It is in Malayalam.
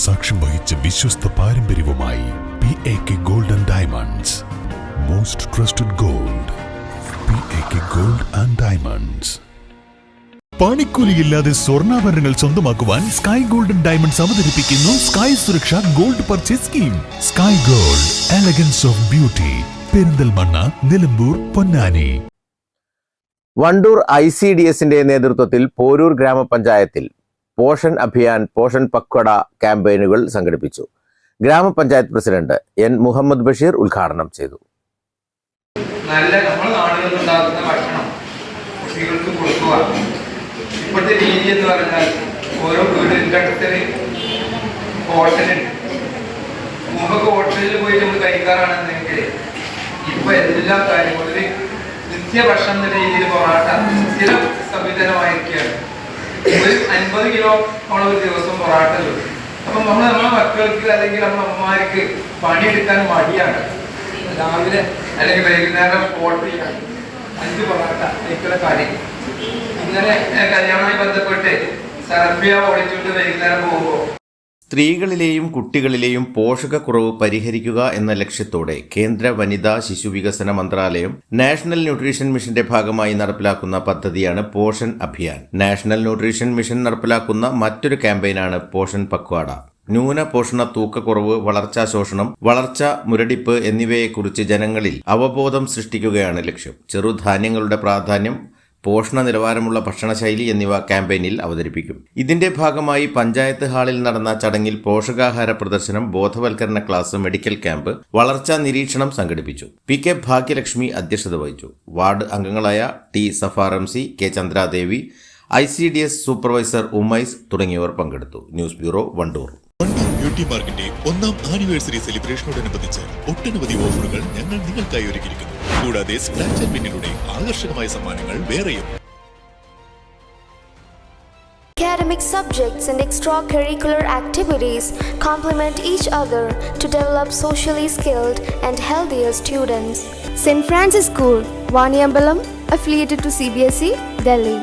സാക്ഷ്യം വഹിച്ച വിശ്വസ്ത പാരമ്പര്യവുമായി PAK Gold and Diamonds. Most trusted gold. PAK Gold and Diamonds. പണിക്കൂലിയില്ലാതെ സ്വർണ്ണാഭരണങ്ങൾ സ്വന്തമാക്കുവാൻ സ്കൈ ഗോൾഡൻ ഡയമണ്ട്സ് അവതരിപ്പിക്കുന്നു സ്കൈ സുരക്ഷ gold purchase scheme. Sky gold, elegance of beauty. Perinthalmanna, Nilambur, Ponnani. Wandoor ICDSന്റെ നേതൃത്വത്തിൽ പോരൂർ ഗ്രാമപഞ്ചായത്തിൽ പോഷൻ അഭിയാൻ, പോഷൻ പക്വട ക്യാമ്പയിനുകൾ സംഘടിപ്പിച്ചു. ഗ്രാമപഞ്ചായത്ത് പ്രസിഡന്റ് N. മുഹമ്മദ് ബഷീർ ഉദ്ഘാടനം ചെയ്തു. നല്ല നമ്മുടെ നാടുകളിൽ ഉണ്ടാകുന്ന ഭക്ഷണം കുട്ടികൾക്ക് കൊടുക്കുക. ഇപ്പോഴത്തെ രീതി എന്ന് പറഞ്ഞാൽ ഓരോ വീടിൻ്റെ അടുത്തൊരു ഹോട്ടലുണ്ട്. മുമ്പൊക്കെ ഹോട്ടലിൽ പോയി നമ്മൾ കഴിക്കാറാണെന്നെങ്കിൽ ഇപ്പൊ എല്ലാ കാര്യങ്ങളും നിത്യഭക്ഷണം എന്ന രീതിയിൽ പൊറാട്ട സ്ഥിര സംവിധാനമായിരിക്കുകയാണ്. ഒരു 50 കിലോ ഒരു ദിവസം പൊറാട്ട കിട്ടും. അപ്പം നമ്മളെ മക്കൾക്ക് അല്ലെങ്കിൽ നമ്മുടെ അമ്മമാർക്ക് പണിയെടുക്കാൻ മടിയാണ്. രാവിലെ അല്ലെങ്കിൽ വൈകുന്നേരം ഓർഡർ ചെയ്യാൻ 5 പൊറാട്ട ഇത്ര കാര്യം. ഇങ്ങനെ കല്യാണവുമായി ബന്ധപ്പെട്ട് സർബിയ ഓടിച്ചുകൊണ്ട് വൈകുന്നേരം പോകുമ്പോൾ സ്ത്രീകളിലെയും കുട്ടികളിലെയും പോഷകക്കുറവ് പരിഹരിക്കുക എന്ന ലക്ഷ്യത്തോടെ കേന്ദ്ര വനിതാ ശിശുവികസന മന്ത്രാലയം നാഷണൽ ന്യൂട്രീഷൻ മിഷന്റെ ഭാഗമായി നടപ്പിലാക്കുന്ന പദ്ധതിയാണ് Poshan Abhiyaan. National nutrition mission നടപ്പിലാക്കുന്ന മറ്റൊരു ക്യാമ്പയിനാണ് പോഷൻ പക്വാട. ന്യൂന പോഷണ തൂക്കക്കുറവ്, വളർച്ചാ ശോഷണം, വളർച്ച മുരടിപ്പ് എന്നിവയെക്കുറിച്ച് ജനങ്ങളിൽ അവബോധം സൃഷ്ടിക്കുകയാണ് ലക്ഷ്യം. ചെറുധാന്യങ്ങളുടെ പ്രാധാന്യം, പോഷണ നിലവാരമുള്ള ഭക്ഷണശൈലി എന്നിവ ക്യാമ്പയിനിൽ അവതരിപ്പിക്കും. ഇതിന്റെ ഭാഗമായി പഞ്ചായത്ത് ഹാളിൽ നടന്ന ചടങ്ങിൽ പോഷകാഹാര പ്രദർശനം, ബോധവൽക്കരണ ക്ലാസ്, മെഡിക്കൽ ക്യാമ്പ്, വളർച്ചാ നിരീക്ഷണം സംഘടിപ്പിച്ചു. PK ഭാഗ്യലക്ഷ്മി അധ്യക്ഷത വഹിച്ചു. വാർഡ് അംഗങ്ങളായ T. സഫാർ MC, K. Chandradevi, ICDS supervisor Umais തുടങ്ങിയവർ പങ്കെടുത്തു. News bureau, Wandoor. Wandoor beauty മാർക്കിന്റെ 1ാം ആനിവേഴ്സറി സെലിബ്രേഷനോടനുബന്ധിച്ച് ഒട്ടനവധി ഓഫറുകൾ ഞങ്ങൾ നിങ്ങൾക്കായി ഒരുക്കിയിരിക്കുന്നു. കൂടാതെ സ്ക്രാച്ച് ആൻഡ് വിന്നിലൂടെ ആകർഷകമായ സമ്മാനങ്ങൾ വേറെയും. Academic subjects and extracurricular activities complement each other to develop socially skilled and healthier students. St. Francis School, Vaniambalam, affiliated to CBSE, Delhi.